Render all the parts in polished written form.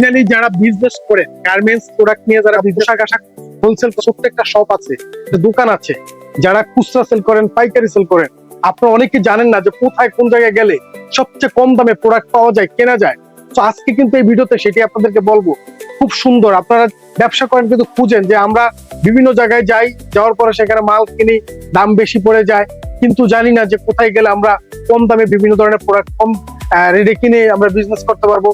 Finally যারা business করে garments product নিয়ে যারা পোশাক আশাক হোলসেল প্রত্যেকটা শপ আছে, দোকান আছে, যারা খুচরা সেল করেন, পাইকারি সেল করেন, আপনারা অনেকে জানেন না যে কোথায় কোন জায়গায় গেলে সবচেয়ে কম দামে প্রোডাক্ট পাওয়া যায়, কেনা যায়। তো আজকে কিন্তু এই ভিডিওতে সেটি আপনাদেরকে বলবো। খুব সুন্দর, আপনারা ব্যবসা করেন কিন্তু খুঁজেন যে আমরা বিভিন্ন জায়গায় যাই, যাওয়ার পরে সেখানে মাল কিনি, দাম বেশি পড়ে যায়, কিন্তু জানি না যে কোথায় গেলে আমরা কম দামে বিভিন্ন ধরনের প্রোডাক্ট কম রেটে কিনে আমরা বিজনেস করতে পারবো।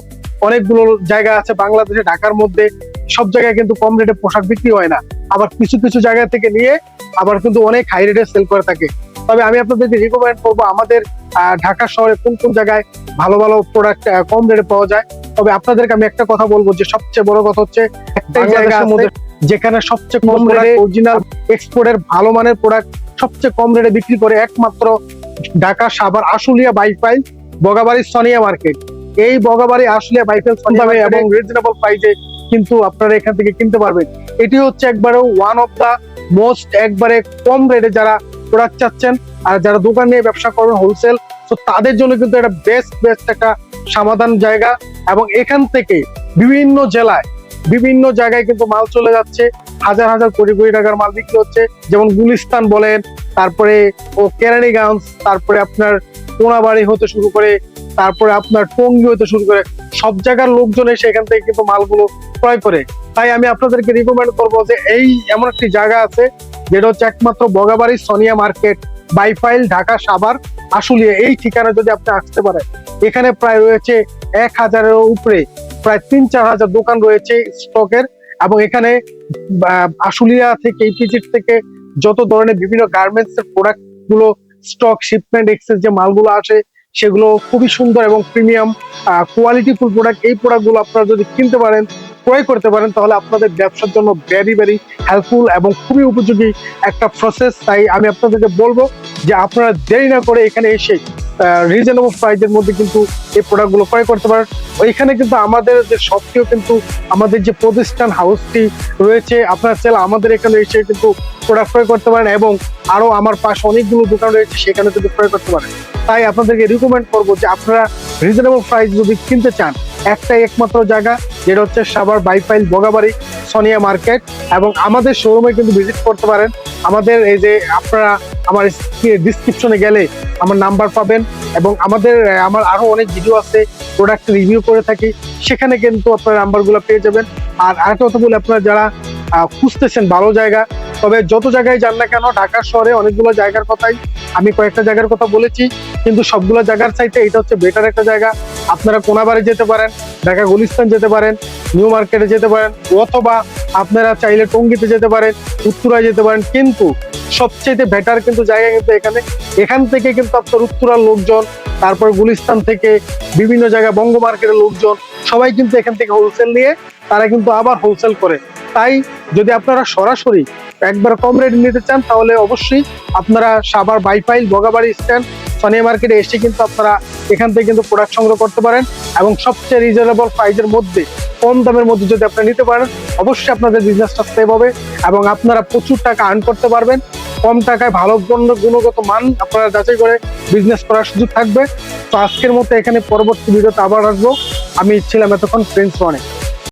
অনেকগুলো জায়গা আছে বাংলাদেশে, ঢাকার মধ্যে সব জায়গায় কিন্তু কম রেটে পোশাক বিক্রি হয় না, আবার কিছু কিছু জায়গা থেকে নিয়ে আবার কিন্তু অনেক হাই রেটে সেল করে থাকে। তবে আমি আপনাদেরকে রিকমেন্ড করবো আমাদের ঢাকা শহরে কোন কোন জায়গায় ভালো ভালো প্রোডাক্ট কম রেটে পাওয়া যায়। তবে আপনাদেরকে আমি একটা কথা বলবো যে সবচেয়ে বড় কথা হচ্ছে একটাই জায়গা আছে যেখানে সবচেয়ে কম রেটে অরিজিনাল এক্সপোর্টের ভালো মানের প্রোডাক্ট সবচেয়ে কম রেটে বিক্রি করে একমাত্র ঢাকা সাভার আশুলিয়া বাইপাইল বগাবাড়ি সোনিয়া মার্কেট। এই বগাবাড়ি আশুলিয়া বাইপাইল সোনিয়া এবং রিজনেবল প্রাইসে কিন্তু আপনারা এখান থেকে কিনতে পারবেন। এটি হচ্ছে একবারে ওয়ান অফ দা মোস্ট একবারে কম রেটে যারা প্রোডাক্ট চাচ্ছেন আর যারা দোকান নিয়ে ব্যবসা করবেন হোলসেল, তো তাদের জন্য কিন্তু এটা বেস্ট একটা সমাধান জায়গা। এবং এখান থেকে বিভিন্ন জেলায় বিভিন্ন জায়গায় কিন্তু মাল চলে যাচ্ছে, হাজার হাজার কোটি কোটি টাকার মাল বিক্রি হচ্ছে। যেমন গুলিস্তান বলেন, তারপরে কেরানীগঞ্জ, তারপরে আপনার কোনাবাড়ি হতে শুরু করে, তারপরে আপনার টঙ্গী হতে শুরু করে সব জায়গার লোকজন এসে এখান থেকে কিন্তু মালগুলো ক্রয় করে। তাই আমি আপনাদেরকে রিকমেন্ড করবো যে এই এমন একটি জায়গা আছে যেটা হচ্ছে একমাত্র বগাবাড়ি সোনিয়া মার্কেট বাইপাইল ঢাকা সাভার আশুলিয়া। এই ঠিকানা যদি আপনি আসতে পারেন, এখানে প্রায় রয়েছে 1000-এর উপরে, প্রায় 3-4 হাজার দোকান রয়েছে স্টকের। এবং এখানে আশুলিয়া থেকে ইপিজিট থেকে যত ধরনের বিভিন্ন গার্মেন্টস এর প্রোডাক্ট গুলো স্টক শিপমেন্ট এক্সেস যে মালগুলো আসে সেগুলো খুবই সুন্দর এবং প্রিমিয়াম কোয়ালিটিফুল প্রোডাক্ট। এই প্রোডাক্ট গুলো আপনারা যদি কিনতে পারেন, ক্রয় করতে পারেন, তাহলে আপনাদের ব্যবসার জন্য ভেরি হেল্পফুল এবং খুবই উপযোগী একটা প্রসেস। তাই আমি আপনাদেরকে বলবো যে আপনারা দেরি না করে এখানে এসে রিজনেবল প্রাইসের মধ্যে কিন্তু এই প্রোডাক্ট গুলো ক্রয় করতে পারেন। ওইখানে কিন্তু আমাদের যে শপটিও কিন্তু আমাদের যে প্রতিষ্ঠান হাউসটি রয়েছে, আপনারা চাইলে আমাদের এখানে এসে কিন্তু প্রোডাক্ট ক্রয় করতে পারেন এবং আরো আমার পাশে অনেকগুলো দোকান রয়েছে সেখানে কিন্তু ক্রয় করতে পারেন। তাই আপনাদেরকে রিকমেন্ড করবো যে আপনারা রিজনেবল প্রাইস যদি কিনতে চান, একটাই একমাত্র জায়গা যেটা হচ্ছে সাভার বাইপাইল বগাবাড়ি সোনিয়া মার্কেট। এবং আমাদের শোরুমে কিন্তু ভিজিট করতে পারেন। আমাদের এই যে আপনারা আমার ডিসক্রিপশনে গেলে আমার নাম্বার পাবেন এবং আমার আরো অনেক ভিডিও আছে, প্রোডাক্ট রিভিউ করে থাকি, সেখানে কিন্তু আপনার নাম্বারগুলো পেয়ে যাবেন। আর আরেকটা কথা বলি, আপনারা যারা খুঁজতেছেন ভালো জায়গা, তবে যত জায়গায় যান না কেন ঢাকা শহরে অনেকগুলো জায়গার কথাই আমি কয়েকটা জায়গার কথা বলেছি, কিন্তু সবগুলো জায়গার চাইতে এটা হচ্ছে বেটার একটা জায়গা। আপনারা কোনাবাড়ি যেতে পারেন, ঢাকা গুলিস্তান যেতে পারেন, নিউ মার্কেটে যেতে পারেন, অথবা আপনারা চাইলে টঙ্গীতে যেতে পারেন, উত্তরায় যেতে পারেন। কিন্তু সবচেয়ে বেটার কিন্তু জায়গা কিন্তু এখান থেকে কিন্তু আপনার উত্তরার লোকজন, তারপর গুলিস্তান থেকে বিভিন্ন জায়গায় বঙ্গ মার্কেটের লোকজন সবাই কিন্তু এখান থেকে হোলসেল নিয়ে তারা কিন্তু আবার হোলসেল করে। তাই যদি আপনারা সরাসরি একবার কম রেটে নিতে চান, তাহলে অবশ্যই আপনারা সাভার বাইপাইল বগাবাড়ি স্ট্যান্ড সোনিয়া মার্কেটে এসে কিন্তু আপনারা এখান থেকে কিন্তু প্রোডাক্ট সংগ্রহ করতে পারেন এবং সবচেয়ে রিজনেবল প্রাইসের মধ্যে, কম দামের মধ্যে যদি আপনারা নিতে পারেন, অবশ্যই আপনাদের বিজনেসটা সেভ হবে এবং আপনারা প্রচুর টাকা আর্ন করতে পারবেন। কম টাকায় ভালো গুণগত মান আপনারা যাচাই করে বিজনেস করার সুযোগ থাকবে। তো আজকের মতো এখানে, পরবর্তী ভিডিওতে আবার আসবো। আমি ছিলাম এতক্ষণ প্রিন্স রনি।